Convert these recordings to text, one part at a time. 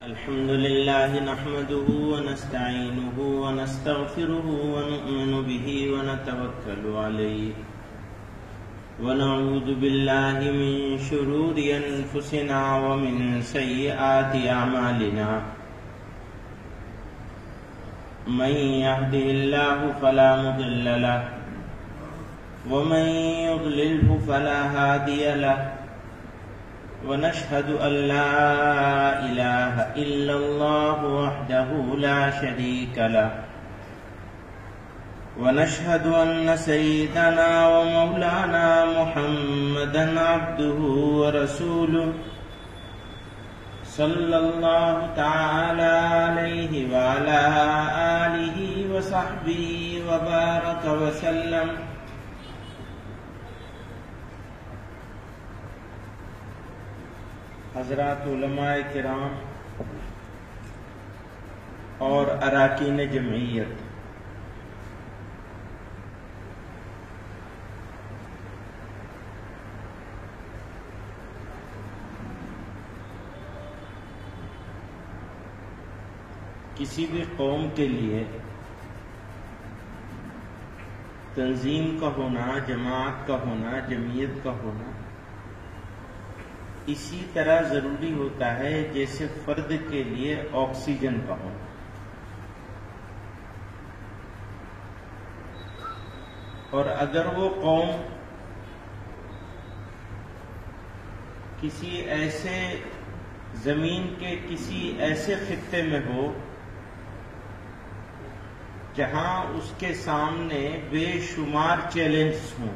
الحمد لله نحمده ونستعينه ونستغفره ونؤمن به ونتوكل عليه ونعوذ بالله من شرور أنفسنا ومن سيئات أعمالنا من يهده الله فلا مضل له ومن يضلله فلا هادي له ونشهد أن لا إله إلا الله وحده لا شريك له ونشهد أن سيدنا ومولانا محمدا عبده ورسوله صلى الله تعالى عليه وعلى آله وصحبه وبارك وسلم. حضرات علماء کرام اور اراکین جمعیت، کسی بھی قوم کے لیے تنظیم کا ہونا، جماعت کا ہونا، جمعیت کا ہونا اسی طرح ضروری ہوتا ہے جیسے فرد کے لیے آکسیجن کا ہونا. اور اگر وہ قوم کسی ایسے زمین کے کسی ایسے خطے میں ہو جہاں اس کے سامنے بے شمار چیلنجز ہوں،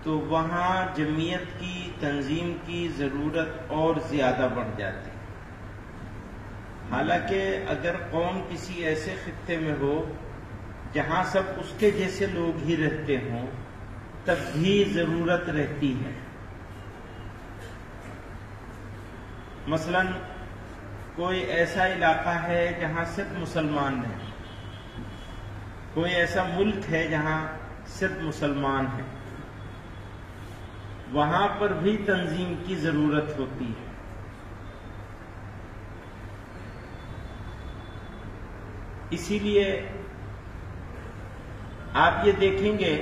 تو وہاں جمعیت کی، تنظیم کی ضرورت اور زیادہ بڑھ جاتی. حالانکہ اگر قوم کسی ایسے خطے میں ہو جہاں سب اس کے جیسے لوگ ہی رہتے ہوں، تب بھی ضرورت رہتی ہے. مثلا کوئی ایسا علاقہ ہے جہاں صرف مسلمان ہیں، کوئی ایسا ملک ہے جہاں صرف مسلمان ہیں، وہاں پر بھی تنظیم کی ضرورت ہوتی ہے. اسی لیے آپ یہ دیکھیں گے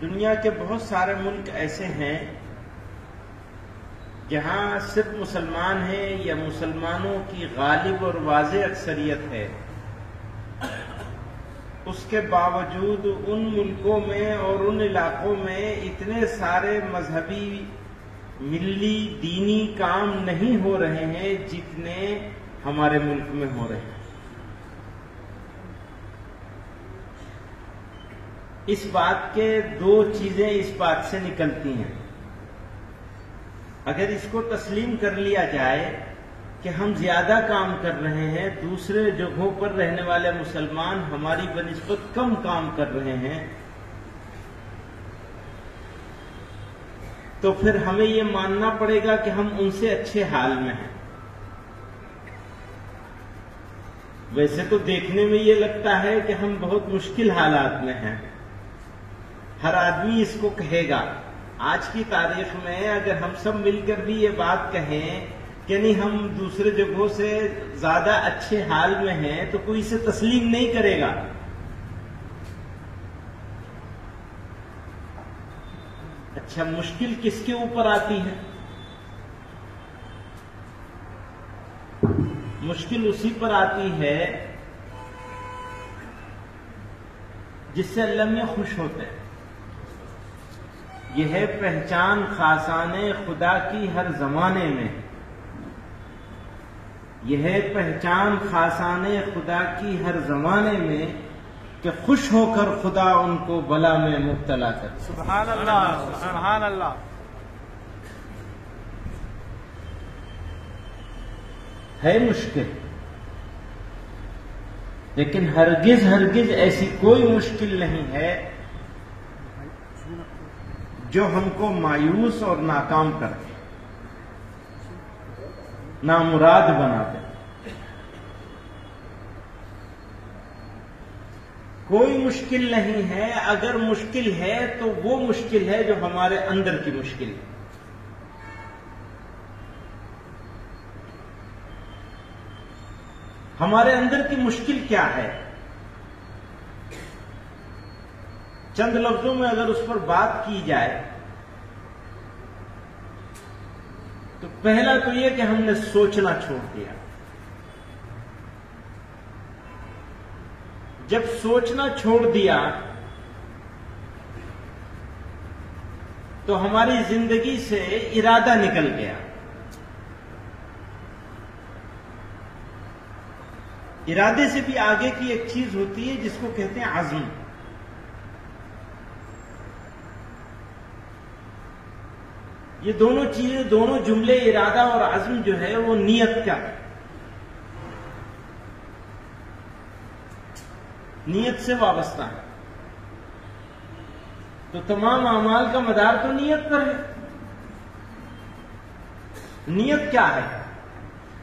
دنیا کے بہت سارے ملک ایسے ہیں جہاں صرف مسلمان ہیں یا مسلمانوں کی غالب اور واضح اکثریت ہے، اس کے باوجود ان ملکوں میں اور ان علاقوں میں اتنے سارے مذہبی، ملی، دینی کام نہیں ہو رہے ہیں جتنے ہمارے ملک میں ہو رہے ہیں. اس بات کے دو چیزیں اس بات سے نکلتی ہیں. اگر اس کو تسلیم کر لیا جائے کہ ہم زیادہ کام کر رہے ہیں، دوسرے جگہوں پر رہنے والے مسلمان ہماری بنسبت کم کام کر رہے ہیں، تو پھر ہمیں یہ ماننا پڑے گا کہ ہم ان سے اچھے حال میں ہیں. ویسے تو دیکھنے میں یہ لگتا ہے کہ ہم بہت مشکل حالات میں ہیں، ہر آدمی اس کو کہے گا. آج کی تاریخ میں اگر ہم سب مل کر بھی یہ بات کہیں کہ نہیں ہم دوسرے جگہوں سے زیادہ اچھے حال میں ہیں، تو کوئی اسے تسلیم نہیں کرے گا. اچھا، مشکل کس کے اوپر آتی ہے؟ مشکل اسی پر آتی ہے جس سے اللہ میں خوش ہوتے ہیں. یہ ہے پہچان خاصان خدا کی ہر زمانے میں، یہ ہے پہچان خاصان خدا کی ہر زمانے میں کہ خوش ہو کر خدا ان کو بلا میں مبتلا کر. سبحان اللہ، سبحان اللہ. ہے مشکل، لیکن ہرگز ہرگز ایسی کوئی مشکل نہیں ہے جو ہم کو مایوس اور ناکام کر دے، نامراد بنا دے. کوئی مشکل نہیں ہے. اگر مشکل ہے تو وہ مشکل ہے جو ہمارے اندر کی مشکل ہے. ہمارے اندر کی مشکل کیا ہے؟ چند لفظوں میں اگر اس پر بات کی جائے تو پہلا تو یہ کہ ہم نے سوچنا چھوڑ دیا. جب سوچنا چھوڑ دیا تو ہماری زندگی سے ارادہ نکل گیا. ارادے سے بھی آگے کی ایک چیز ہوتی ہے جس کو کہتے ہیں عزم. یہ دونوں چیزیں، دونوں جملے ارادہ اور عزم جو ہے وہ نیت کا ہے. نیت سے وابستہ ہے. تو تمام اعمال کا مدار تو نیت پر ہے. نیت کیا ہے؟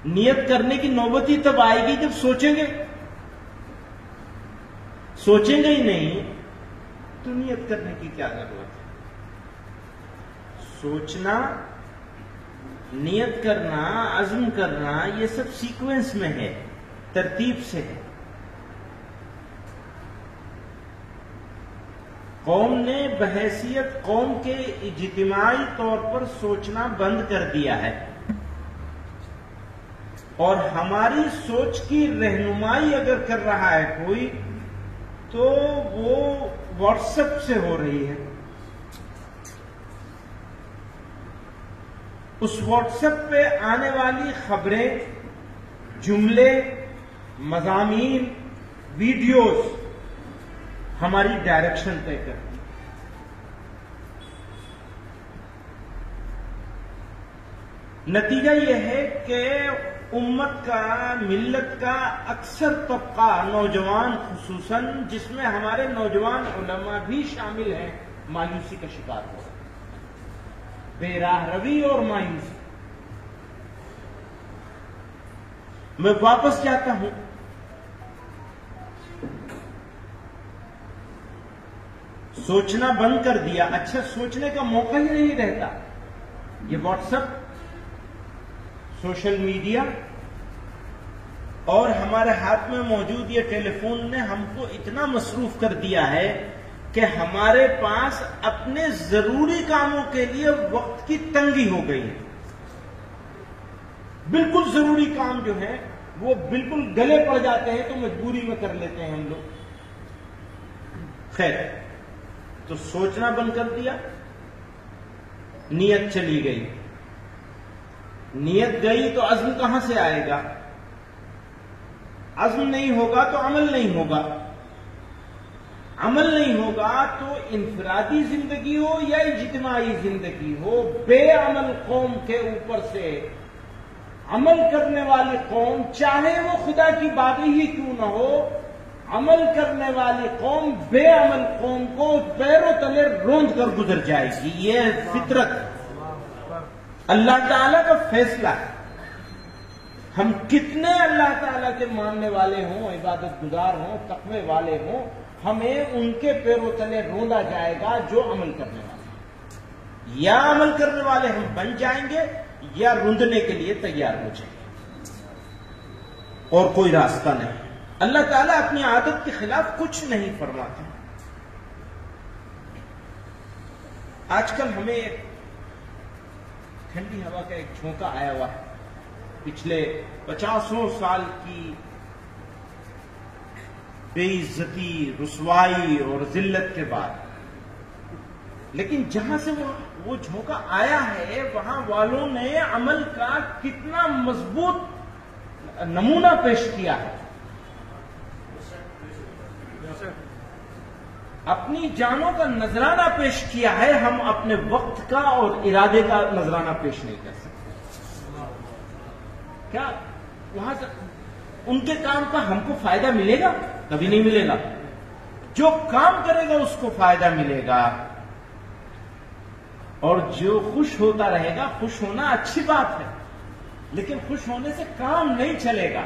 نیت کرنے کی نوبت ہی تب آئے گی جب سوچیں گے. سوچیں گے ہی نہیں تو نیت کرنے کی کیا ضرورت ہے؟ سوچنا، نیت کرنا، عزم کرنا، یہ سب سیکوینس میں ہے، ترتیب سے ہے. قوم نے بحیثیت قوم کے اجتماعی طور پر سوچنا بند کر دیا ہے، اور ہماری سوچ کی رہنمائی اگر کر رہا ہے کوئی تو وہ واٹس ایپ سے ہو رہی ہے. اس واٹس ایپ پہ آنے والی خبریں، جملے، مضامین، ویڈیوز ہماری ڈائریکشن طے کرتی. نتیجہ یہ ہے کہ امت کا، ملت کا اکثر طبقہ، نوجوان خصوصاً، جس میں ہمارے نوجوان علماء بھی شامل ہیں، مایوسی کا شکار ہو رہا ہے. بے راہ روی اور مایوسی. میں واپس جاتا ہوں. سوچنا بند کر دیا. اچھا، سوچنے کا موقع ہی نہیں رہتا. یہ واٹس ایپ، سوشل میڈیا اور ہمارے ہاتھ میں موجود یہ ٹیلی فون نے ہم کو اتنا مصروف کر دیا ہے کہ ہمارے پاس اپنے ضروری کاموں کے لیے وقت کی تنگی ہو گئی ہے. بالکل ضروری کام جو ہے وہ بالکل گلے پڑ جاتے ہیں تو مجبوری میں کر لیتے ہیں ہم لوگ. خیر، تو سوچنا بند کر دیا، نیت چلی گئی. نیت گئی تو عزم کہاں سے آئے گا؟ عزم نہیں ہوگا تو عمل نہیں ہوگا. عمل نہیں ہوگا تو انفرادی زندگی ہو یا اجتماعی زندگی ہو، بے عمل قوم کے اوپر سے عمل کرنے والی قوم، چاہے وہ خدا کی باغی ہی کیوں نہ ہو، عمل کرنے والی قوم بے عمل قوم کو پیروں تلے روند کر گزر جائے گی. یہ فطرت اللہ تعالیٰ کا فیصلہ ہے. ہم کتنے اللہ تعالیٰ کے ماننے والے ہوں، عبادت گزار ہوں، تقوی والے ہوں، ہمیں ان کے پیروں تلے روندا جائے گا جو عمل کرنے والے ہیں. یا عمل کرنے والے ہم بن جائیں گے یا رندنے کے لیے تیار ہو جائیں گے، اور کوئی راستہ نہیں. اللہ تعالیٰ اپنی عادت کے خلاف کچھ نہیں فرماتا. آج کل ہمیں ایک ٹھنڈی ہوا کا ایک جھونکا آیا ہوا ہے پچھلے 50 سال کی بے عزتی، رسوائی اور ذلت کے بعد. لیکن جہاں سے وہ جھونکا آیا ہے وہاں والوں نے عمل کا کتنا مضبوط نمونہ پیش کیا ہے. اپنی جانوں کا نذرانہ پیش کیا ہے. ہم اپنے وقت کا اور ارادے کا نذرانہ پیش نہیں کر سکتے. کیا وہاں سے ان کے کام کا ہم کو فائدہ ملے گا؟ کبھی نہیں ملے گا. جو کام کرے گا اس کو فائدہ ملے گا، اور جو خوش ہوتا رہے گا. خوش ہونا اچھی بات ہے، لیکن خوش ہونے سے کام نہیں چلے گا.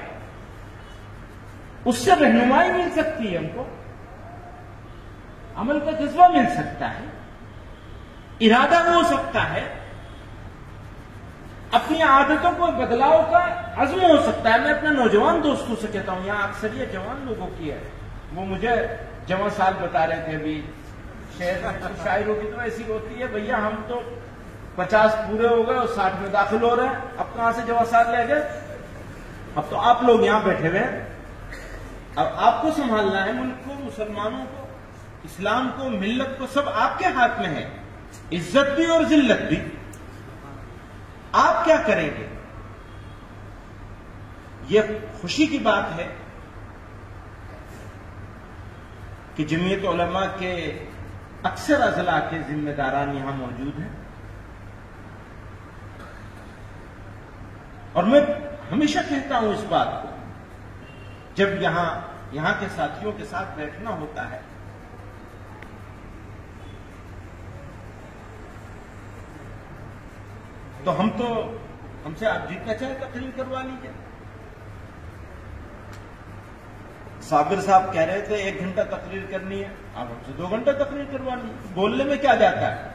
اس سے رہنمائی مل سکتی ہے، ہم کو عمل کا جذبہ مل سکتا ہے، ارادہ ہو سکتا ہے. اپنی عادتوں کو بدلاؤ کا عزم ہو سکتا ہے. میں اپنے نوجوان دوستوں سے کہتا ہوں, یہاں اکثریت جوان لوگوں کی ہے, وہ مجھے جوان سال بتا رہے تھے ابھی, شاعروں کی تو ایسی ہوتی ہے, بھیا ہم تو 50 پورے ہو گئے اور 60 میں داخل ہو رہے ہیں, اب کہاں سے جوان سال لے گئے؟ اب تو آپ لوگ یہاں بیٹھے ہوئے ہیں, اب آپ کو سنبھالنا ہے ملک کو, مسلمانوں کو, اسلام کو, ملت کو, سب آپ کے ہاتھ میں ہے, عزت بھی اور ذلت بھی. آپ کیا کریں گے؟ یہ خوشی کی بات ہے کہ جمعیت علماء کے اکثر اضلاع کے ذمہ داران یہاں موجود ہیں, اور میں ہمیشہ کہتا ہوں اس بات کو, جب یہاں کے ساتھیوں کے ساتھ بیٹھنا ہوتا ہے تو ہم سے آپ جتنا چاہے تقریر کروا لیجیے. صابر صاحب کہہ رہے تھے 1 گھنٹہ تقریر کرنی ہے, آپ ہم سے 2 گھنٹہ تقریر کروا لیجیے, بولنے میں کیا جاتا ہے.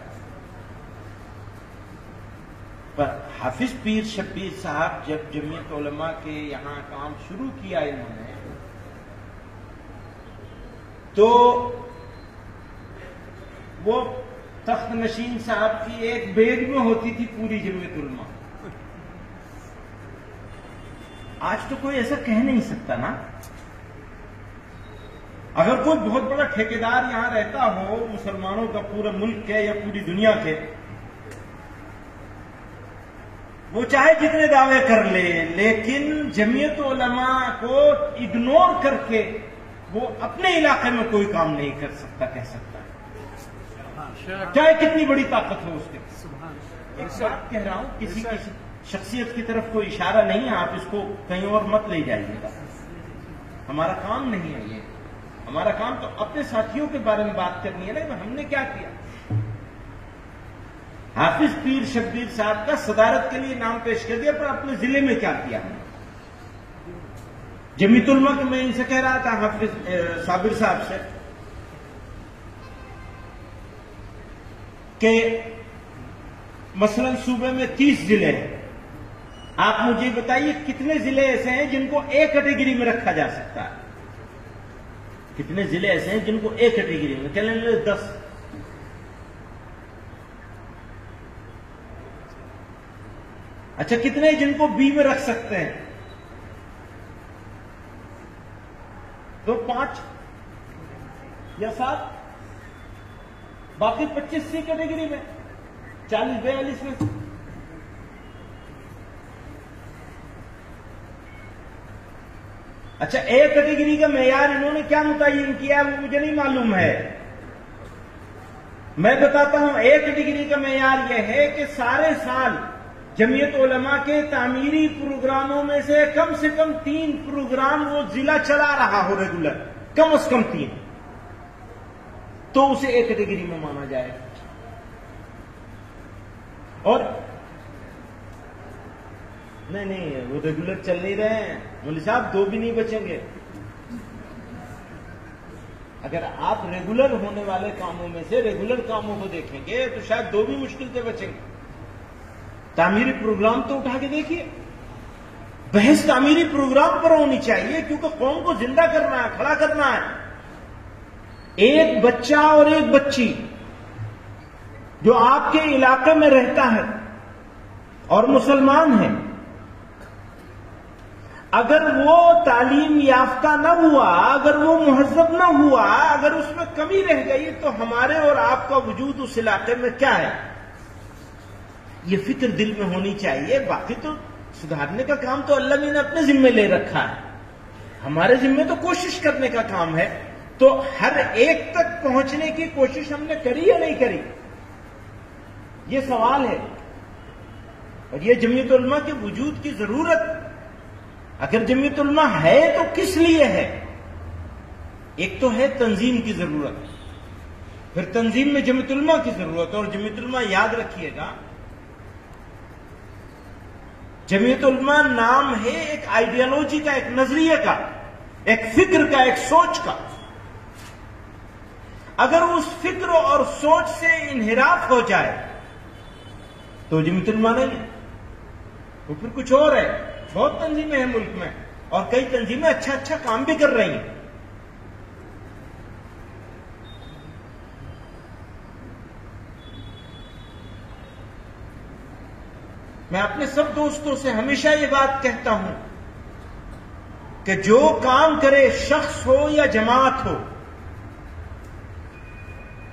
پر حافظ پیر شبیر صاحب جب جمعیت علماء کے یہاں کام شروع کیا انہوں نے, تو وہ تخت نشین صاحب کی ایک بیگ میں ہوتی تھی پوری جمعیت علماء. آج تو کوئی ایسا کہہ نہیں سکتا نا. اگر کوئی بہت بڑا ٹھیکیدار یہاں رہتا ہو مسلمانوں کا, پورے ملک کے یا پوری دنیا کے, وہ چاہے جتنے دعوے کر لے, لیکن جمعیت علماء کو اگنور کر کے وہ اپنے علاقے میں کوئی کام نہیں کر سکتا, کہہ سکتا ہے, چاہے کتنی بڑی طاقت ہو اس کے. ایک بات کہہ رہا ہوں, کسی کی شخصیت کی طرف کوئی اشارہ نہیں ہے, آپ اس کو کہیں اور مت لے جائیے گا, ہمارا کام نہیں ہے یہ. ہمارا کام تو اپنے ساتھیوں کے بارے میں بات کرنی ہے نا, ہم نے کیا کیا. حافظ پیر شبیر صاحب کا صدارت کے لیے نام پیش کر دیا, پر اپنے ضلع میں کیا کیا ہم نے. جمعیت علماء کے, میں ان سے کہہ رہا تھا حافظ صابر صاحب سے کہ مثلا صوبے میں 30 ضلع ہیں, آپ مجھے بتائیے کتنے ضلع ایسے ہیں جن کو ایک کیٹیگری میں رکھا جا سکتا ہے. کتنے ضلع ایسے ہیں جن کو ایک کیٹیگری میں, کہہ لیں 10. اچھا کتنے جن کو بی میں رکھ سکتے ہیں؟ تو 5 یا 7, باقی 25 سی کیٹیگری میں, 40-42 میں. اچھا ایک کیٹیگری کا معیار انہوں نے کیا متعین کیا وہ مجھے نہیں معلوم ہے, میں بتاتا ہوں. ایک کیٹیگری کا معیار یہ ہے کہ سارے سال جمعیت علماء کے تعمیری پروگراموں میں سے کم 3 پروگرام وہ ضلع چلا رہا ہو ریگولر, کم از کم 3, تو اسے ایک کیٹیگری میں مانا جائے. اور نہیں وہ ریگولر چل نہیں رہے ہیں مولوی صاحب, 2 بھی نہیں بچیں گے. اگر آپ ریگولر ہونے والے کاموں میں سے ریگولر کاموں کو دیکھیں گے تو شاید 2 بھی مشکل سے بچیں گے. تعمیری پروگرام تو اٹھا کے دیکھیے, بحث تعمیری پروگرام پر ہونی چاہیے, کیونکہ قوم کو زندہ کرنا ہے, کھڑا کرنا ہے. ایک بچہ اور ایک بچی جو آپ کے علاقے میں رہتا ہے اور مسلمان ہے, اگر وہ تعلیم یافتہ نہ ہوا, اگر وہ مہذب نہ ہوا, اگر اس میں کمی رہ گئی, تو ہمارے اور آپ کا وجود اس علاقے میں کیا ہے, یہ فکر دل میں ہونی چاہیے. باقی تو سدھارنے کا کام تو اللہ نے اپنے ذمہ لے رکھا ہے, ہمارے ذمہ تو کوشش کرنے کا کام ہے. تو ہر ایک تک پہنچنے کی کوشش ہم نے کری یا نہیں کری, یہ سوال ہے. اور یہ جمعیت علماء کے وجود کی ضرورت, اگر جمعیت علماء ہے تو کس لیے ہے؟ ایک تو ہے تنظیم کی ضرورت, پھر تنظیم میں جمعیت علماء کی ضرورت. اور جمعیت علماء یاد رکھیے گا, جمعیت علماء نام ہے ایک آئیڈیالوجی کا, ایک نظریے کا, ایک فکر کا, ایک سوچ کا. اگر اس فکر اور سوچ سے انحراف ہو جائے تو جمعیت علماء نہیں ہے. وہ پھر کچھ اور ہے. بہت تنظیمیں ہیں ملک میں اور کئی تنظیمیں اچھا کام بھی کر رہی ہیں. میں اپنے سب دوستوں سے ہمیشہ یہ بات کہتا ہوں کہ جو کام کرے، شخص ہو یا جماعت ہو،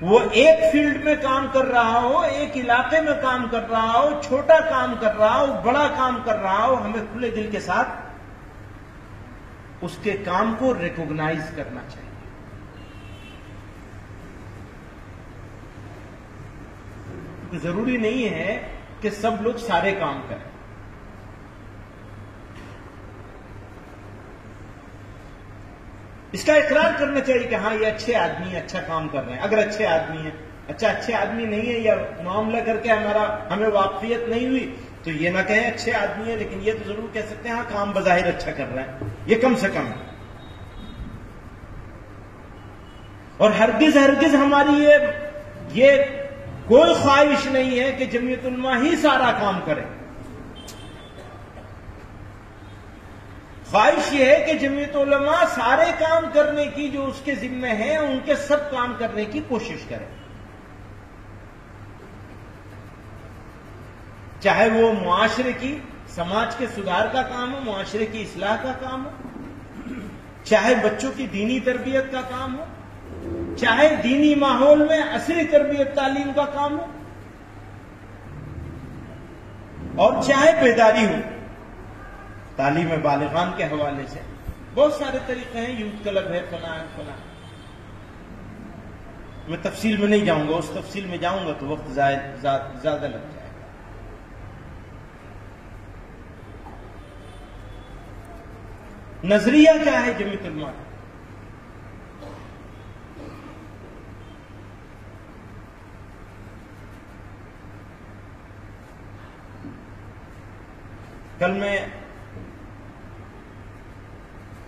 وہ ایک فیلڈ میں کام کر رہا ہو، ایک علاقے میں کام کر رہا ہو، چھوٹا کام کر رہا ہو، بڑا کام کر رہا ہو، ہمیں کھلے دل کے ساتھ اس کے کام کو ریکوگنائز کرنا چاہیے. ضروری نہیں ہے کہ سب لوگ سارے کام کریں. اس کا اقرار کرنا چاہیے کہ ہاں یہ اچھے آدمی ہیں، اچھا کام کر رہے ہیں. اگر اچھے آدمی ہیں، اچھے آدمی نہیں ہے یا معاملہ کر کے ہمیں واقفیت نہیں ہوئی تو یہ نہ کہیں اچھے آدمی ہیں، لیکن یہ تو ضرور کہہ سکتے ہیں ہاں کام بظاہر اچھا کر رہے ہیں. یہ کم سے کم ہے. اور ہرگز ہماری یہ کوئی خواہش نہیں ہے کہ جمعیت علماء ہی سارا کام کرے. خواہش یہ ہے کہ جمعیت علماء سارے کام کرنے کی جو اس کے ذمہ ہیں ان کے سب کام کرنے کی کوشش کرے. چاہے وہ معاشرے کی، سماج کے سدھار کا کام ہو، معاشرے کی اصلاح کا کام ہو، چاہے بچوں کی دینی تربیت کا کام ہو، چاہے دینی ماحول میں عصری تربیت تعلیم کا کام ہو، اور چاہے بیداری ہو تعلیم بالغان کے حوالے سے. بہت سارے طریقے ہیں، یوتھ کلب ہے، فلاں ہے فلاں. میں تفصیل میں نہیں جاؤں گا، اس تفصیل میں جاؤں گا تو وقت زیادہ لگ جائے گا. نظریہ کیا ہے جمعیت علماء کا؟ کل میں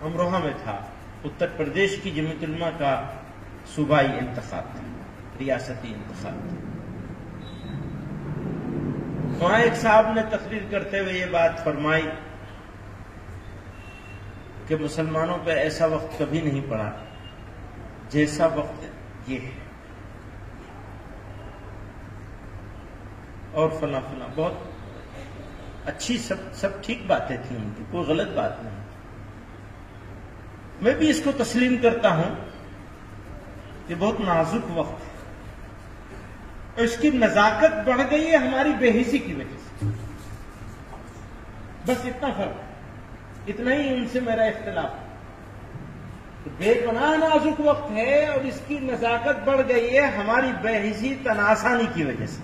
امروہہ میں تھا. اتر پردیش کی جمعیت علماء کا صوبائی انتخاب تھا، ریاستی انتخاب تھا. وہاں ایک صاحب نے تقریر کرتے ہوئے یہ بات فرمائی کہ مسلمانوں پہ ایسا وقت کبھی نہیں پڑا جیسا وقت یہ ہے، اور فلاں بہت اچھی سب ٹھیک باتیں تھیں ان کی، کوئی غلط بات نہیں. میں بھی اس کو تسلیم کرتا ہوں کہ بہت نازک وقت ہے اور اس کی نزاکت بڑھ گئی ہے ہماری بے حسی کی وجہ سے. بس اتنا فرق ہے، اتنا ہی ان سے میرا اختلاف ہے. بے پناہ نازک وقت ہے اور اس کی نزاکت بڑھ گئی ہے ہماری بے حسی تناسانی کی وجہ سے،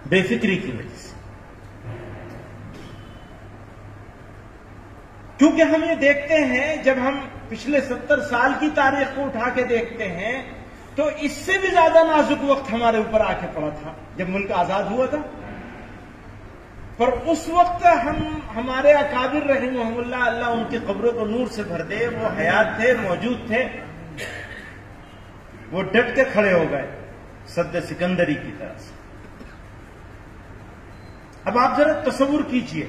بے فکری کی وجہ سے. کیونکہ ہم یہ دیکھتے ہیں، جب ہم پچھلے 70 سال کی تاریخ کو اٹھا کے دیکھتے ہیں تو اس سے بھی زیادہ نازک وقت ہمارے اوپر آ کے پڑا تھا جب ملک آزاد ہوا تھا. پر اس وقت ہمارے اکابر رحمہم اللہ، اللہ ان کی قبروں کو نور سے بھر دے، وہ حیات تھے، موجود تھے، وہ ڈٹ کے کھڑے ہو گئے سد سکندری کی طرح سے. اب آپ ذرا تصور کیجئے،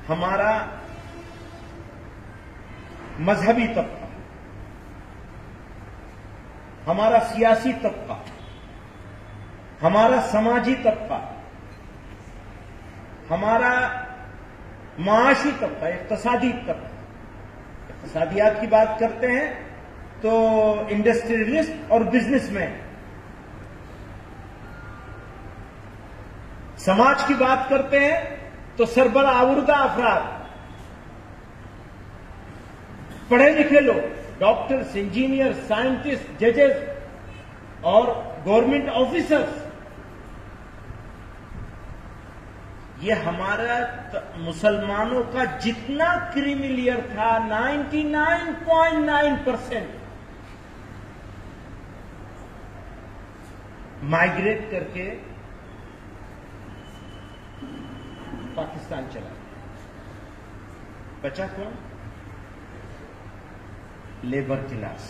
ہمارا مذہبی طبقہ، ہمارا سیاسی طبقہ، ہمارا سماجی طبقہ، ہمارا معاشی طبقہ، اقتصادی طبقہ. اقتصادیات کی بات کرتے ہیں تو انڈسٹریلسٹ اور بزنس مین. سماج کی بات کرتے ہیں تو سربراہ آوردہ افراد، پڑھے لکھے لوگ، ڈاکٹرز، انجینئر، سائنٹسٹ، ججز اور گورنمنٹ آفیسرز. یہ ہمارا مسلمانوں کا جتنا کریمی لیئر تھا 99.9% مائگریٹ کر کے پاکستان چلا. بچا کون؟ Labour class.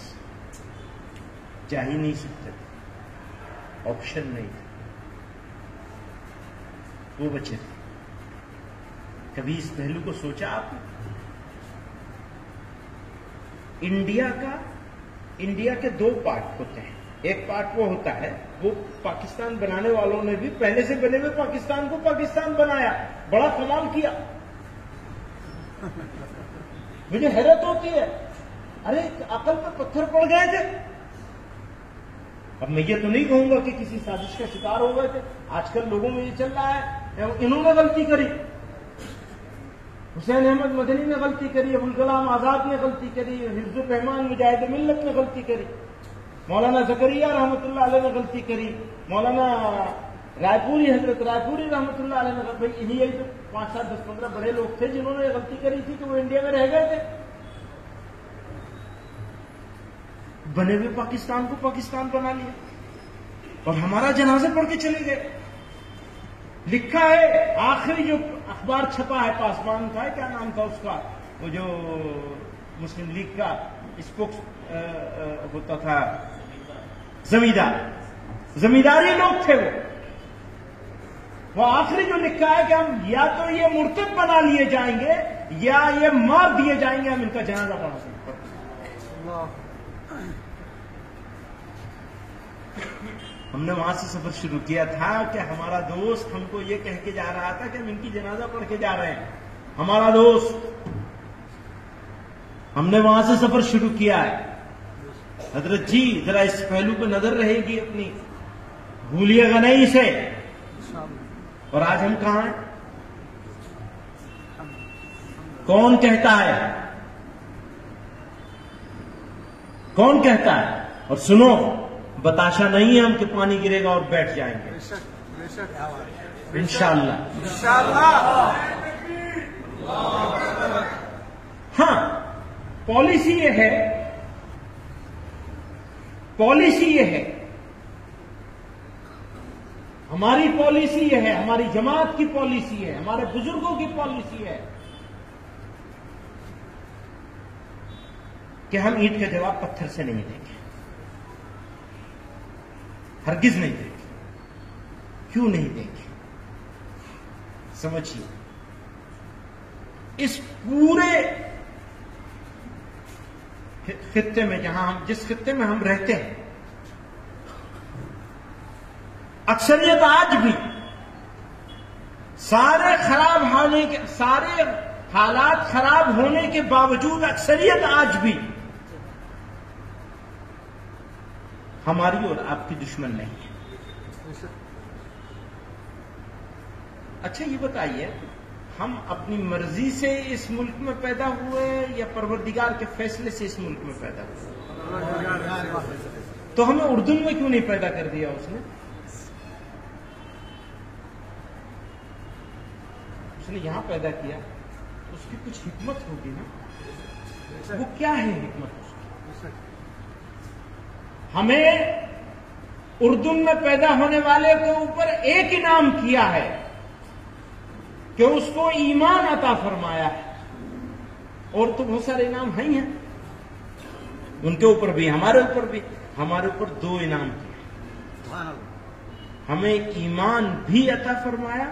جا ہی نہیں سکتے. آپشن نہیں تھا، وہ بچے تھے. کبھی اس پہلو کو سوچا آپ نے؟ انڈیا کے دو پارٹ ہوتے ہیں. ایک پارٹ وہ ہوتا ہے، وہ پاکستان بنانے والوں نے بھی پہلے سے بنے ہوئے پاکستان کو پاکستان بنایا، بڑا کمال کیا. مجھے حیرت ہوتی ہے، ارے عقل پہ پتھر پڑ گئے تھے. اب میں یہ تو نہیں کہوں گا کہ کسی سازش کا شکار ہو گئے تھے. آج کل لوگوں میں یہ چل رہا ہے انہوں نے غلطی کری، حسین احمد مدنی نے غلطی کری، ابوالکلام آزاد نے غلطی کری، حفظ الرحمان مجاہد ملت نے غلطی کری، مولانا زکریا رحمۃ اللہ علیہ نے غلطی کری، مولانا رائے پوری حضرت رائے پوری رحمۃ اللہ علیہ نے. بھائی یہی تو 5 7 10 15 بڑے لوگ تھے جنہوں نے غلطی کری تھی کہ وہ انڈیا میں رہ گئے تھے. بنے ہوئے پاکستان کو پاکستان بنا لیا اور ہمارا جنازہ پڑھ کے چلے گئے. لکھا ہے آخری جو اخبار چھپا ہے پاسبان کا، کیا نام تھا اس کا، وہ جو مسلم لیگ کا اسپوکس ہوتا تھا، زمینداری لوگ تھے وہ آخری جو لکھا ہے کہ ہم یا تو یہ مرتد بنا لیے جائیں گے یا یہ مار دیے جائیں گے، ہم ان کا جنازہ پڑھا سکتے ہیں. ہم نے وہاں سے سفر شروع کیا تھا کہ ہمارا دوست ہم کو یہ کہہ کے جا رہا تھا کہ ہم ان کی جنازہ پڑھ کے جا رہے ہیں. ہمارا دوست، ہم نے وہاں سے سفر شروع کیا ہے. حضرت جی ذرا اس پہلو پہ نظر رہے گی اپنی، بھولیے گا نہیں اسے. اور آج ہم کہاں ہیں؟ کون کہتا ہے؟ کون کہتا ہے؟ اور سنو، بتاشا نہیں ہے ہم کہ پانی گرے گا اور بیٹھ جائیں گے. انشاءاللہ. ہاں، پالیسی یہ ہے، ہماری پالیسی یہ ہے، ہماری جماعت کی پالیسی ہے، ہمارے بزرگوں کی پالیسی ہے کہ ہم اینٹ کا جواب پتھر سے نہیں دیں گے، ہرگز نہیں دیں گے. کیوں نہیں دیں گے؟ سمجھیے، اس پورے خطے میں، جس خطے میں ہم رہتے ہیں، اکثریت آج بھی سارے حالات خراب ہونے کے باوجود اکثریت آج بھی ہماری اور آپ کی دشمن نہیں ہے. اچھا یہ بتائیے، ہم اپنی مرضی سے اس ملک میں پیدا ہوئے یا پروردگار کے فیصلے سے اس ملک میں پیدا ہوئے؟ تو ہمیں اردو میں کیوں نہیں پیدا کر دیا اس نے یہاں پیدا کیا؟ اس کی کچھ حکمت ہوگی نا. وہ کیا ہے حکمت اس کی؟ ہمیں اردن میں پیدا ہونے والے کے اوپر ایک انعام کیا ہے کہ اس کو ایمان عطا فرمایا ہے. اور تو بہت سارے انعام ہیں ہی ہیں ان کے اوپر بھی، ہمارے اوپر بھی. ہمارے اوپر 2 انعام کیے، ہمیں ایمان بھی عطا فرمایا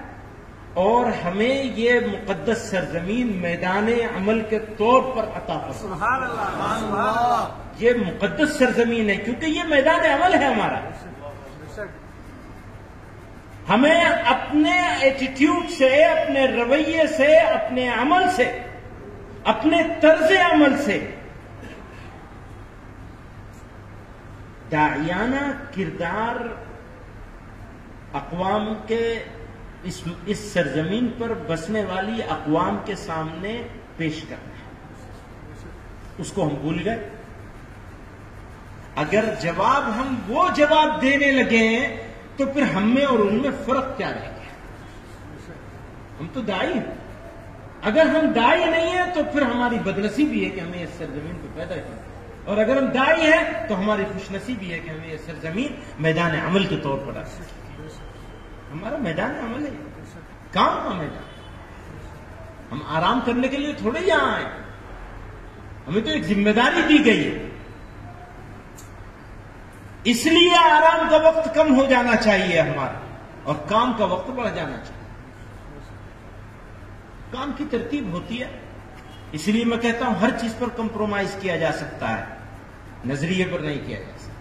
اور ہمیں یہ مقدس سرزمین میدان عمل کے طور پر عطا فرمایا. یہ مقدس سرزمین ہے کیونکہ یہ میدان عمل ہے ہمارا. ہمیں اپنے ایٹیٹیوڈ سے، اپنے رویے سے، اپنے عمل سے، اپنے طرز عمل سے داعیانہ کردار اقوام کے اس سرزمین پر بسنے والی اقوام کے سامنے پیش کرنا ہے. اس کو ہم بھول گئے. اگر ہم وہ جواب دینے لگے تو پھر ہم میں اور ان میں فرق کیا رہ گیا؟ ہم تو داعی ہیں. اگر ہم داعی نہیں ہیں تو پھر ہماری بدنصیبی بھی ہے کہ ہمیں اس سرزمین پہ پیدا کیا، اور اگر ہم داعی ہیں تو ہماری خوش نصیبی ہے کہ ہمیں یہ سرزمین میدان عمل کے طور پر آتی ہے. ہمارا میدان عمل ہے، کام کا میدان. ہم آرام کرنے کے لیے تھوڑے یہاں آئے، ہمیں تو ایک ذمہ داری دی گئی ہے. اس لیے آرام کا وقت کم ہو جانا چاہیے ہمارا اور کام کا وقت بڑھ جانا چاہیے. کام کی ترتیب ہوتی ہے. اس لیے میں کہتا ہوں ہر چیز پر کمپرومائز کیا جا سکتا ہے، نظریے پر نہیں کیا جا سکتا،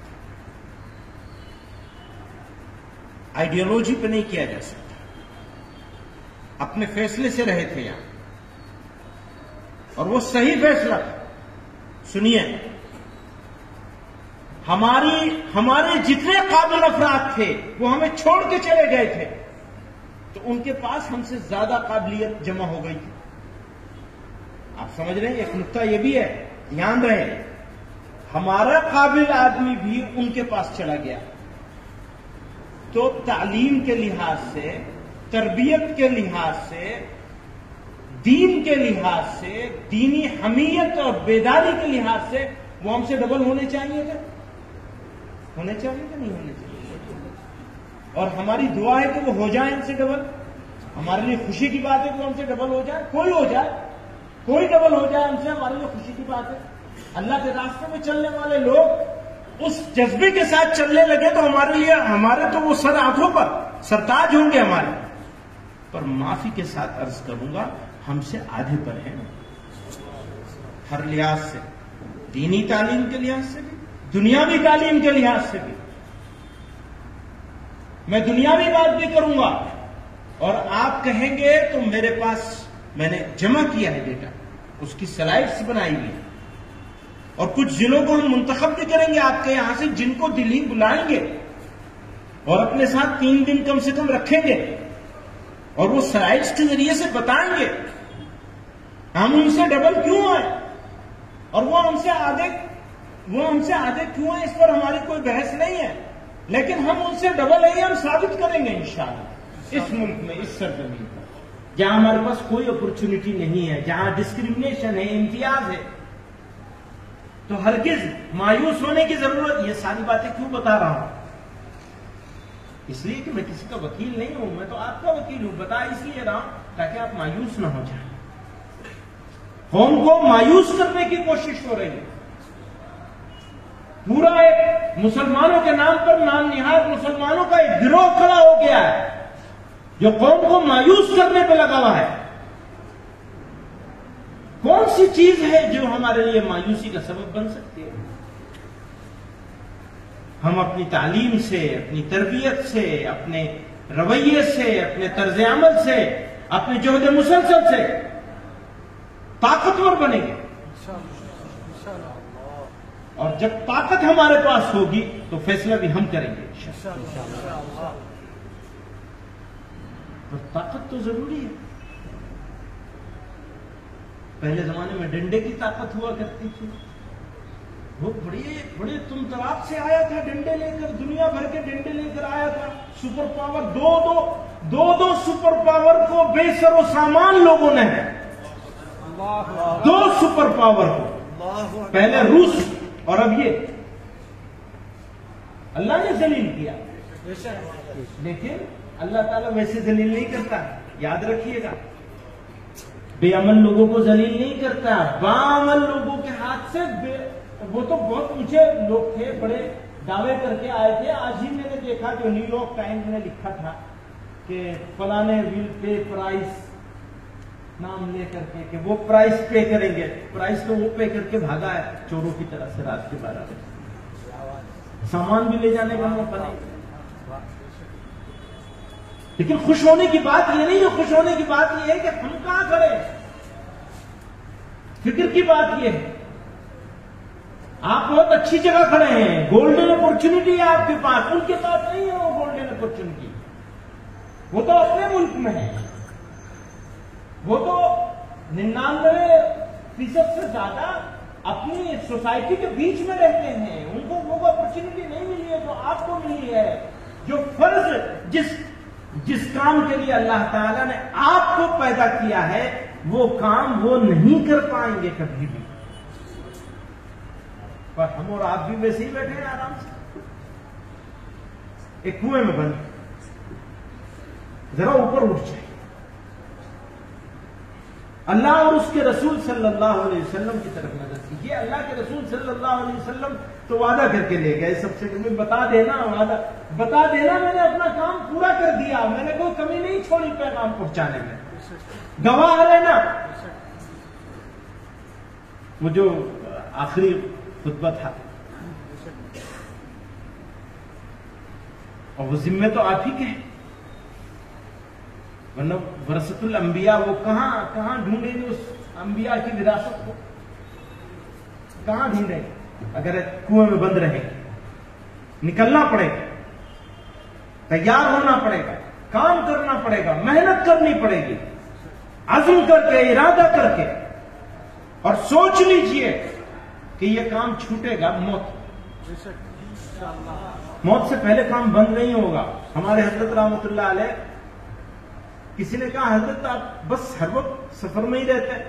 آئیڈیالوجی پہ نہیں کیا جا سکتا. اپنے فیصلے سے رہے تھے یہاں اور وہ صحیح فیصلہ تھا. سنیے، ہمارے جتنے قابل افراد تھے وہ ہمیں چھوڑ کے چلے گئے تھے تو ان کے پاس ہم سے زیادہ قابلیت جمع ہو گئی تھی. آپ سمجھ رہے ہیں؟ ایک نقطہ یہ بھی ہے، دھیان رہے، ہمارا قابل آدمی بھی ان کے پاس چلا گیا. تو تعلیم کے لحاظ سے، تربیت کے لحاظ سے، دین کے لحاظ سے، دینی حمیت اور بیداری کے لحاظ سے وہ ہم سے ڈبل ہونے چاہیے تھے. ہونے چاہیے کہ نہیں ہونے چاہیے؟ اور ہماری دعا ہے کہ وہ ہو جائیں ہم سے ڈبل. ہمارے لیے خوشی کی بات ہے کہ وہ ہم سے ڈبل ہو جائے. کوئی ڈبل ہو جائے ہم سے، ہمارے لیے خوشی کی بات ہے. اللہ کے راستے میں چلنے والے لوگ اس جذبے کے ساتھ چلنے لگے تو ہمارے تو وہ سر آنکھوں پر سرتاج ہوں گے ہمارے. پر معافی کے ساتھ عرض کروں گا، ہم سے آدھے پر ہیں ہر لحاظ سے، دینی تعلیم کے لحاظ سے بھی، دنیاوی تعلیم کے لحاظ سے بھی. میں دنیاوی بات بھی کروں گا اور آپ کہیں گے تو میرے پاس میں نے جمع کیا ہے ڈیٹا، اس کی سلائڈز بنائی ہوئی اور کچھ ضلعوں کو ہم منتخب بھی کریں گے آپ کے یہاں سے، جن کو دلی بلائیں گے اور اپنے ساتھ 3 دن کم سے کم رکھیں گے اور وہ سلائڈز کے ذریعے سے بتائیں گے ہم ان سے ڈبل کیوں آئے اور وہ ہم سے آدھے کیوں ہیں. اس پر ہماری کوئی بحث نہیں ہے، لیکن ہم ان سے ڈبل ہیں ہم ثابت کریں گے انشاءاللہ اس ملک میں، اس سرزمین پر جہاں ہمارے پاس کوئی اپرچونٹی نہیں ہے، جہاں ڈسکریمنیشن ہے، امتیاز ہے. تو ہرگز مایوس ہونے کی ضرورت. یہ ساری باتیں کیوں بتا رہا ہوں؟ اس لیے کہ میں کسی کا وکیل نہیں ہوں، میں تو آپ کا وکیل ہوں. بتا اس لیے رہا ہوں تاکہ آپ مایوس نہ ہو جائیں. قوم کو مایوس کرنے کی کوشش ہو رہی ہے. پورا ایک مسلمانوں کے نام پر نام نہاد مسلمانوں کا ایک گروہ کھڑا ہو گیا ہے جو قوم کو مایوس کرنے پہ لگا ہوا ہے. کون سی چیز ہے جو ہمارے لیے مایوسی کا سبب بن سکتی ہے؟ ہم اپنی تعلیم سے، اپنی تربیت سے، اپنے رویے سے، اپنے طرز عمل سے، اپنے جہد مسلسل سے طاقتور بنیں گے. اور جب طاقت ہمارے پاس ہوگی تو فیصلہ بھی ہم کریں گے. اور طاقت تو ضروری ہے. پہلے زمانے میں ڈنڈے کی طاقت ہوا کرتی تھی. وہ بڑے تم تراپ سے آیا تھا ڈنڈے لے کر، دنیا بھر کے ڈنڈے لے کر آیا تھا. سپر پاور، دو سپر پاور کو بے سر و سامان لوگوں نے، 2 سپر پاور کو، پہلے روس اور اب یہ اللہ نے ذلیل کیا. لیکن اللہ تعالیٰ ویسے ذلیل نہیں کرتا، یاد رکھیے گا. بے عمل لوگوں کو ذلیل نہیں کرتا، باعمل لوگوں کے ہاتھ سے. وہ تو بہت اونچے لوگ تھے، بڑے دعوے کر کے آئے تھے. آج ہی میں نے دیکھا جو نیو یارک ٹائمز نے لکھا تھا کہ فلانے ول پے پرائز، نام لے کر کے کہ وہ پرائز پے کریں گے. پرائز تو وہ پے کر کے بھاگا ہے چوروں کی طرح سے رات کے 12 بجے. سامان بھی لے جانے کا موقع نہیں. لیکن خوش ہونے کی بات یہ نہیں ہے. خوش ہونے کی بات یہ ہے کہ ہم کہاں کھڑے. فکر کی بات یہ ہے آپ بہت اچھی جگہ کھڑے ہیں، گولڈن اپرچونٹی ہے آپ کے پاس. ان کے پاس نہیں ہے وہ گولڈن اپرچونٹی. وہ تو اپنے ملک میں ہے، وہ تو 99% سے زیادہ اپنی سوسائٹی کے بیچ میں رہتے ہیں. ان کو وہ اپرچونٹی نہیں ملی ہے جو آپ کو ملی ہے. جو فرض جس کام کے لیے اللہ تعالیٰ نے آپ کو پیدا کیا ہے وہ کام وہ نہیں کر پائیں گے کبھی بھی. پر ہم اور آپ بھی ویسے ہی بیٹھے ہیں آرام سے ایک کنویں میں بند. ذرا اوپر اٹھ جائے. اللہ اور اس کے رسول صلی اللہ علیہ وسلم کی طرف نظر کیجیے. اللہ کے رسول صلی اللہ علیہ وسلم تو وعدہ کر کے لے گئے سب سے پہلے بتا دینا میں نے اپنا کام پورا کر دیا, میں نے کوئی کمی نہیں چھوڑی پیغام پہنچانے میں, گواہ رہنا. وہ جو آخری خطبہ تھا اور وہ ذمے تو آپ ہی کے ہیں, ورنہ ورثۃ الانبیاء وہ کہاں ڈھونڈیں گے اس انبیاء کی وراثت کو, کہاں ڈھونڈیں گے اگر کنویں میں بند رہیں گے؟ نکلنا پڑے گا, تیار ہونا پڑے گا, کام کرنا پڑے گا, محنت کرنی پڑے گی, عزم کر کے, ارادہ کر کے, اور سوچ لیجئے کہ یہ کام چھوٹے گا موت سے پہلے کام بند نہیں ہوگا. ہمارے حضرت رحمت اللہ علیہ, کسی نے کہا حضرت آپ بس ہر وقت سفر میں ہی رہتے ہیں.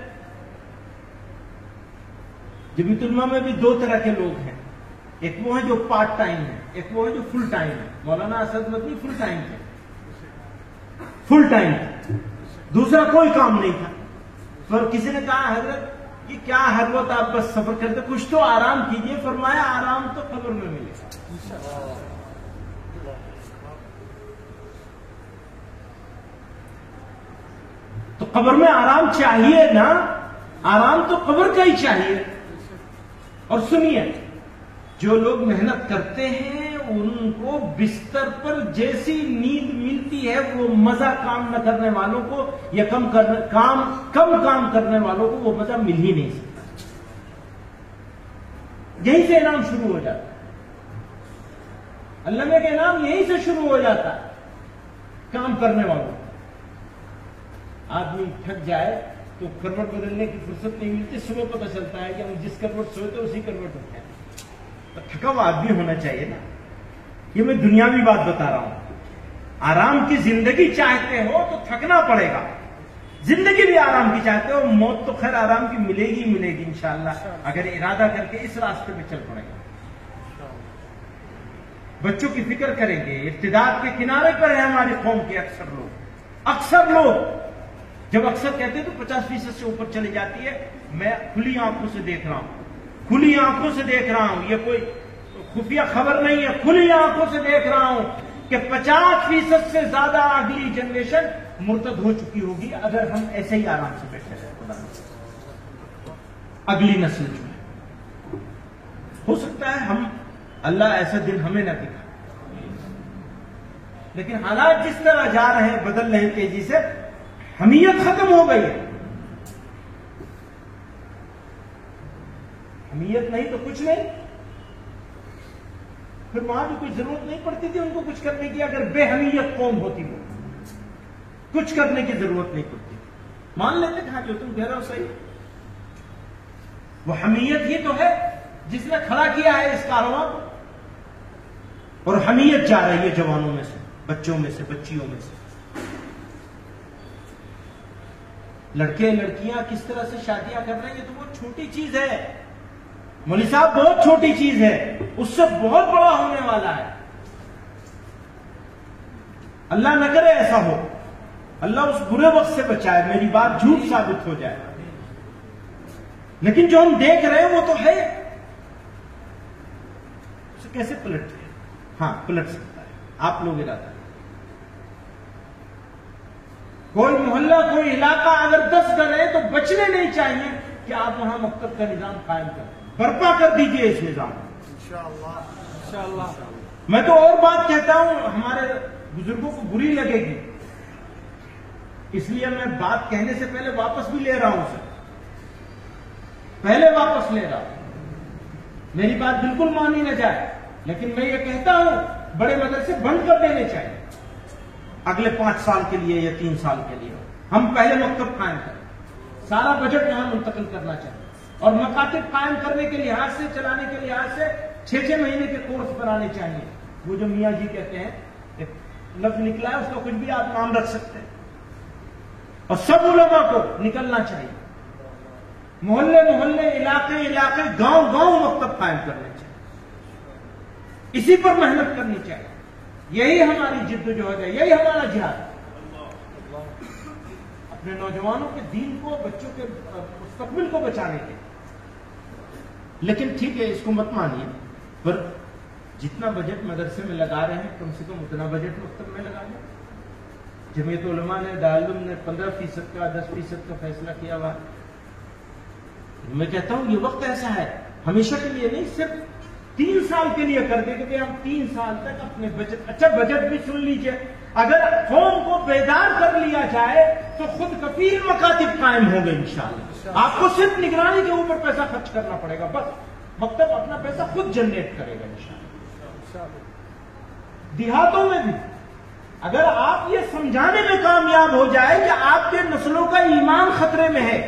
جمیعت علماء میں بھی دو طرح کے لوگ ہیں, ایک وہ ہیں جو پارٹ ٹائم ہیں, ایک وہ ہیں جو فل ٹائم ہے. مولانا اسد مدنی فل ٹائم تھے, فل ٹائم تھے, دوسرا کوئی کام نہیں تھا. پر کسی نے کہا حضرت یہ کیا ہر وقت آپ بس سفر کرتے, کچھ تو آرام کیجئے. فرمایا آرام تو قبر میں ملے گا. تو قبر میں آرام چاہیے نا, آرام تو قبر کا ہی چاہیے. اور سنیے, جو لوگ محنت کرتے ہیں ان کو بستر پر جیسی نیند ملتی ہے وہ مزہ کام نہ کرنے والوں کو یا کم کام کرنے والوں کو وہ مزہ مل ہی نہیں سکتا. یہیں سے انعام شروع ہو جاتا ہے, اللہ کا انعام یہیں سے شروع ہو جاتا ہے کام کرنے والوں کو. آدمی تھک جائے تو کروٹ بدلنے کی فرصت نہیں ملتی, صبح پتہ چلتا ہے کہ ہم جس کروٹ سوئے اسی کروٹ اٹھے. تھکا ہوا آدمی ہونا چاہیے نا. یہ میں دنیاوی بات بتا رہا ہوں. آرام کی زندگی چاہتے ہو تو تھکنا پڑے گا, زندگی بھی آرام کی چاہتے ہو, موت تو خیر آرام کی ملے گی انشاءاللہ اگر ارادہ کر کے اس راستے پہ چل پڑے گا. بچوں کی فکر کریں گے. ارتداد کے کنارے پر ہیں ہماری قوم کے اکثر لوگ. جب اکثر کہتے ہیں تو 50% سے اوپر چلی جاتی ہے. میں کھلی آنکھوں سے دیکھ رہا ہوں, یہ کوئی خفیہ خبر نہیں ہے, کھلی آنکھوں سے دیکھ رہا ہوں کہ 50% سے زیادہ اگلی جنریشن مرتد ہو چکی ہوگی اگر ہم ایسے ہی آرام سے بیٹھے رہے. اگلی نسل جو ہے, ہو سکتا ہے ہم اللہ ایسا دن ہمیں نہ دکھا, لیکن حالات جس طرح جا رہے ہیں, بدل رہے ہیں تیزی سے, حمیت ختم ہو گئی ہے. حمیت نہیں تو کچھ نہیں. پھر وہاں بھی کوئی ضرورت نہیں پڑتی تھی ان کو کچھ کرنے کی. اگر بے حمیت قوم ہوتی وہ کچھ کرنے کی ضرورت نہیں پڑتی. مان لیتے کہاں جو تم کہہ رہے ہو صحیح. وہ حمیت ہی تو ہے جس نے کھڑا کیا ہے اس کارواں کو. اور حمیت جا رہی ہے جوانوں میں سے, بچوں میں سے, بچیوں میں سے. لڑکے لڑکیاں کس طرح سے شادیاں کر رہے ہیں, یہ تو بہت چھوٹی چیز ہے مولوی صاحب, بہت چھوٹی چیز ہے. اس سے بہت بڑا ہونے والا ہے. اللہ نہ کرے ایسا ہو, اللہ اس برے وقت سے بچائے, میری بات جھوٹ ثابت ہو جائے. لیکن جو ہم دیکھ رہے ہیں وہ تو ہے. اسے کیسے پلٹتے ہیں؟ ہاں پلٹ سکتا ہے, آپ لوگ ارادہ. کوئی محلہ, کوئی علاقہ اگر 10 گھر ہے تو بچنے نہیں چاہیے کہ آپ وہاں مکتب کا نظام قائم کریں. برپا کر دیجئے اس نظام انشاءاللہ. میں تو اور بات کہتا ہوں, ہمارے بزرگوں کو بری لگے گی, اس لیے میں بات کہنے سے پہلے واپس بھی لے رہا ہوں اسے. پہلے واپس لے رہا ہوں, میری بات بالکل مانی نہ جائے, لیکن میں یہ کہتا ہوں بڑے مدرسے بند کر دینے چاہیے اگلے 5 سال کے لیے یا 3 سال کے لیے. ہم پہلے مکتب قائم کریں, سارا بجٹ یہاں منتقل کرنا چاہیے, اور مکاتب قائم کرنے کے لحاظ سے, چلانے کے لحاظ سے 6 مہینے کے کورس بنانے چاہیے. وہ جو میاں جی کہتے ہیں, ایک لفظ نکلا ہے, اس کا کچھ بھی آپ نام رکھ سکتے ہیں. اور سب علماء کو نکلنا چاہیے, محلے محلے, علاقے, گاؤں مکتب قائم کرنے چاہیے. اسی پر محنت کرنی چاہیے. یہی ہماری جد و جہد ہے, یہی ہمارا جہاد. اپنے نوجوانوں کے دین کو، بچوں کے مستقبل کو بچانے کے. لیکن ٹھیک ہے، اس کو مت مانیے، پر جتنا بجٹ مدرسے میں لگا رہے ہیں کم سے کم اتنا بجٹ مکتب میں لگا لیں. جمعیت علماء نے، دارالعلوم نے 15% کا 10% کا فیصلہ کیا ہوا. میں کہتا ہوں یہ وقت ایسا ہے، ہمیشہ کے لیے نہیں، صرف 3 سال کے لیے کر دیں کہ ہم 3 سال تک اپنے بجٹ. اچھا بجٹ بھی سن لیجئے، اگر قوم کو بیدار کر لیا جائے تو خود کفیل مکاتب قائم ہوں گے انشاءاللہ. آپ کو صرف نگرانی کے اوپر پیسہ خرچ کرنا پڑے گا، بس مکتب اپنا پیسہ خود جنریٹ کرے گا انشاءاللہ. دیہاتوں میں بھی اگر آپ یہ سمجھانے میں کامیاب ہو جائے کہ آپ کے نسلوں کا ایمان خطرے میں ہے،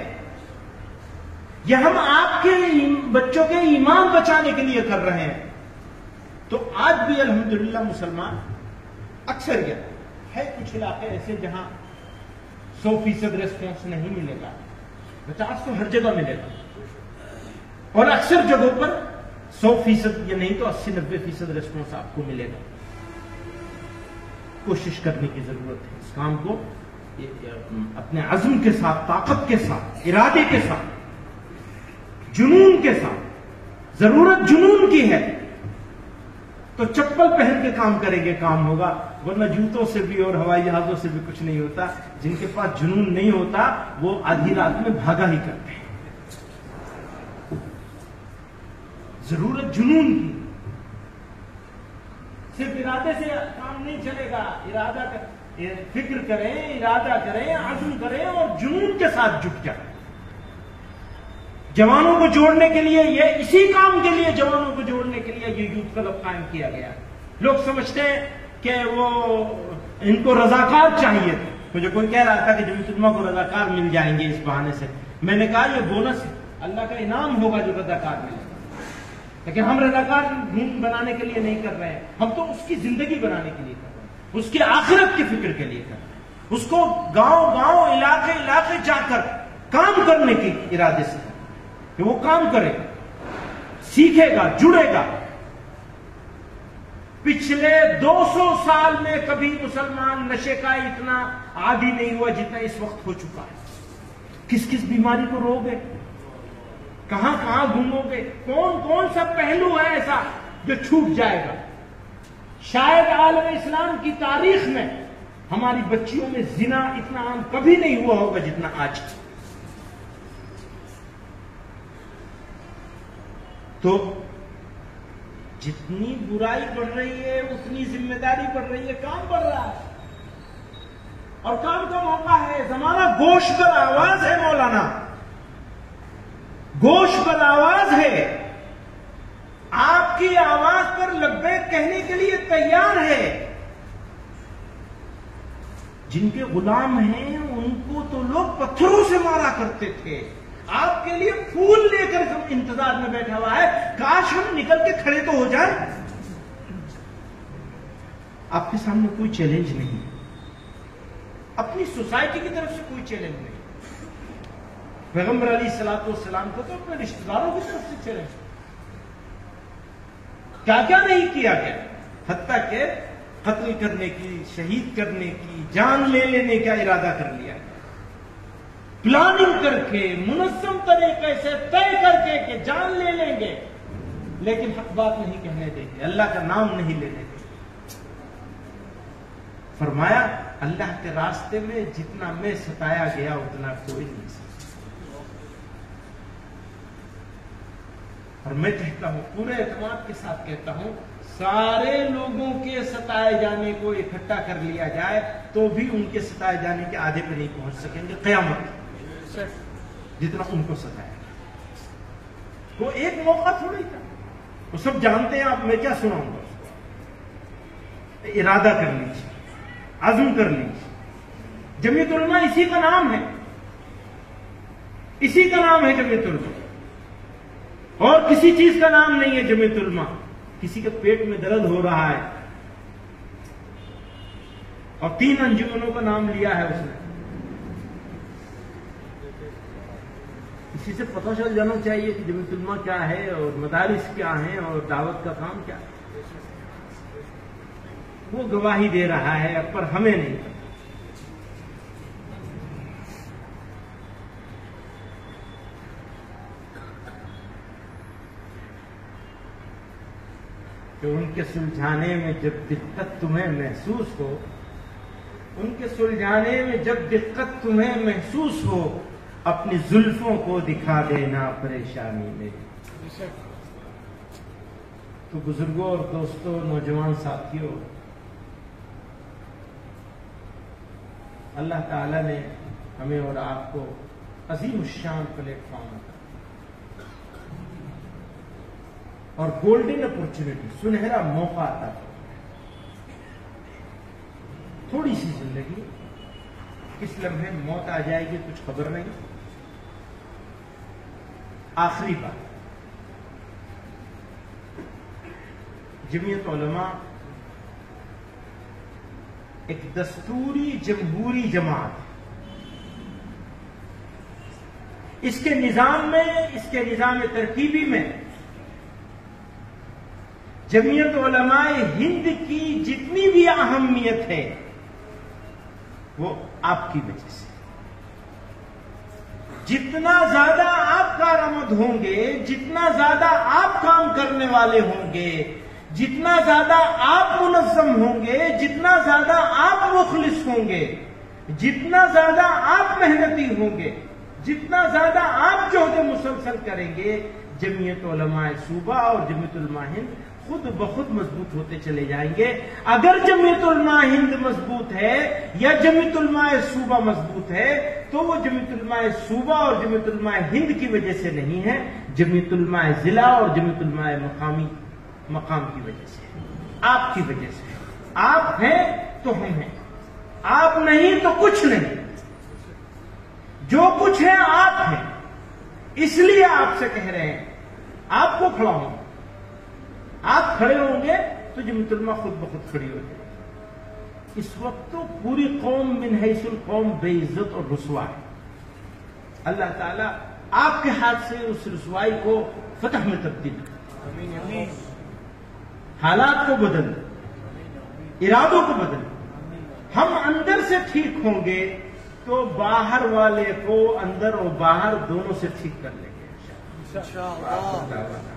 یہ ہم آپ کے بچوں کے ایمان بچانے کے لیے کر رہے ہیں، تو آج بھی الحمدللہ مسلمان اکثریت ہے. کچھ علاقے ایسے جہاں 100% ریسپانس نہیں ملے گا، 50 تو ہر جگہ ملے گا، اور اکثر جگہوں پر 100% یا نہیں تو 80-90% ریسپانس آپ کو ملے گا. کوشش کرنے کی ضرورت ہے اس کام کو اپنے عزم کے ساتھ، طاقت کے ساتھ، ارادے کے ساتھ، جنون کے ساتھ. ضرورت جنون کی ہے تو چپل پہن کے کام کریں گے، کام ہوگا، ورنہ جوتوں سے بھی اور ہوائی جہازوں سے بھی کچھ نہیں ہوتا. جن کے پاس جنون نہیں ہوتا وہ آدھی رات میں بھاگا ہی کرتے ہیں. ضرورت جنون کی، صرف ارادے سے کام نہیں چلے گا. ارادہ فکر کریں، ارادہ کریں، عزم کریں اور جنون کے ساتھ جٹ جائیں. جوانوں کو جوڑنے کے لیے، یہ اسی کام کے لیے جوانوں کو جوڑنے کے لیے یہ یوتھ کلب قائم کیا گیا. لوگ سمجھتے ہیں کہ وہ ان کو رضاکار چاہیے تھے. مجھے کوئی کہہ رہا تھا کہ جمعیت علماء کو رضاکار مل جائیں گے اس بہانے سے. میں نے کہا یہ بونس ہے، اللہ کا انعام ہوگا جو رضاکار ملے گا. لیکن ہم رضاکار بنانے کے لیے نہیں کر رہے ہیں، ہم تو اس کی زندگی بنانے کے لیے کر رہے ہیں، اس کی آخرت کی فکر کے لیے کر رہے ہیں. اس کو گاؤں گاؤں، علاقے علاقے جا کر کام کرنے کے ارادے سے کہ وہ کام کرے گا، سیکھے گا، جڑے گا. پچھلے 200 سال میں کبھی مسلمان نشے کا اتنا عادی نہیں ہوا جتنا اس وقت ہو چکا ہے. کس کس بیماری کو رو گے، کہاں کہاں گھومو گے، کون کون سا پہلو ہے ایسا جو چھوٹ جائے گا. شاید عالم اسلام کی تاریخ میں ہماری بچیوں میں زنا اتنا عام کبھی نہیں ہوا ہوگا جتنا آج. تو جتنی برائی بڑھ رہی ہے اتنی ذمہ داری بڑھ رہی ہے، کام بڑھ رہا ہے اور کام کا موقع ہے. زمانہ گوش پر آواز ہے مولانا، گوش پر آواز ہے. آپ کی آواز پر لبیک کہنے کے لیے تیار ہے. جن کے غلام ہیں ان کو تو لوگ پتھروں سے مارا کرتے تھے. آپ کے لیے پھول لے کر انتظار میں بیٹھا ہوا ہے، کاش ہم نکل کے کھڑے تو ہو جائیں. آپ کے سامنے کوئی چیلنج نہیں، اپنی سوسائٹی کی طرف سے کوئی چیلنج نہیں. پیغمبر علیہ الصلوۃ والسلام کو تو اپنے رشتہ داروں کی طرف سے چیلنج، کیا کیا نہیں کیا گیا، حتیٰ کہ قتل کرنے کی، شہید کرنے کی، جان لے لینے کا ارادہ کر لیا. پلاننگ کر کے، منظم طریقے سے طے کر کے کہ جان لے لیں گے لیکن حق بات نہیں کہنے دیں گے، اللہ کا نام نہیں لینے دیں گے. فرمایا اللہ کے راستے میں جتنا میں ستایا گیا اتنا کوئی نہیں ستا. اور میں کہتا ہوں، پورے اعتماد کے ساتھ کہتا ہوں، سارے لوگوں کے ستائے جانے کو اکٹھا کر لیا جائے تو بھی ان کے ستائے جانے کے آدھے پہ نہیں پہنچ سکیں گے قیامت جتنا ان کو ستایا. وہ ایک موقع تھوڑی تھا، وہ سب جانتے ہیں. آپ میں کیا سناؤں گا، ارادہ کر لیجیے، عزم کر لیجیے. جمعیت علماء اسی کا نام ہے، اسی کا نام ہے جمعیت علماء، اور کسی چیز کا نام نہیں ہے جمعیت علماء. کسی کے پیٹ میں درد ہو رہا ہے اور 3 انجمنوں کا نام لیا ہے اس نے. اسی سے پتہ چل جانا چاہیے کہ جمعیت علماء کیا ہے اور مدارس کیا ہیں اور دعوت کا کام کیا ہے. وہ گواہی دے رہا ہے پر ہمیں نہیں پتا. کہ ان کے سلجھانے میں جب دقت تمہیں محسوس ہو، ان کے سلجھانے میں جب دقت تمہیں محسوس ہو، اپنی زلفوں کو دکھا دینا پریشانی میں۔ تو بزرگوں اور دوستوں، نوجوان ساتھیوں، اللہ تعالی نے ہمیں اور آپ کو عظیم الشان پلیٹ فارم اور گولڈن اپرچونٹی، سنہرا موقع عطا فرمایا۔ تھوڑی سی زندگی، کس لمحے موت آ جائے گی کچھ خبر نہیں۔ آخری بات، جمعیت علماء ایک دستوری جمہوری جماعت ہے۔ اس کے نظام میں، اس کے نظام ترکیبی میں جمعیت علماء ہند کی جتنی بھی اہمیت ہے وہ آپ کی وجہ سے۔ جتنا زیادہ آپ کارآمد ہوں گے، جتنا زیادہ آپ کام کرنے والے ہوں گے، جتنا زیادہ آپ منظم ہوں گے، جتنا زیادہ آپ مخلص ہوں گے، جتنا زیادہ آپ محنتی ہوں گے، جتنا زیادہ آپ جہد مسلسل کریں گے، جمعیت علماء صوبہ اور جمعیت علماء ہند خود بخود مضبوط ہوتے چلے جائیں گے۔ اگر جمعیت علماء ہند مضبوط ہے یا جمعیت علماء صوبہ مضبوط ہے تو وہ جمعیت علماء صوبہ اور جمعیت علماء ہند کی وجہ سے نہیں ہے، جمعیت علماء ضلع اور جمعیت علماء مقام کی وجہ سے، آپ کی وجہ سے۔ آپ ہیں تو ہم ہیں، آپ نہیں تو کچھ نہیں، جو کچھ ہے آپ ہیں۔ اس لیے آپ سے کہہ رہے ہیں، آپ کو کھڑا ہوں، آپ کھڑے ہوں گے تو جمعیت علماء خود بخود کھڑی ہو جائے گی۔ اس وقت تو پوری قوم من حیث القوم بے عزت اور رسوا ہے۔ اللہ تعالیٰ آپ کے ہاتھ سے اس رسوائی کو فتح میں تبدیل کرے، حالات کو بدل دے، ارادوں کو بدل دے۔ ہم اندر سے ٹھیک ہوں گے تو باہر والے کو اندر اور باہر دونوں سے ٹھیک کر لیں گے انشاءاللہ۔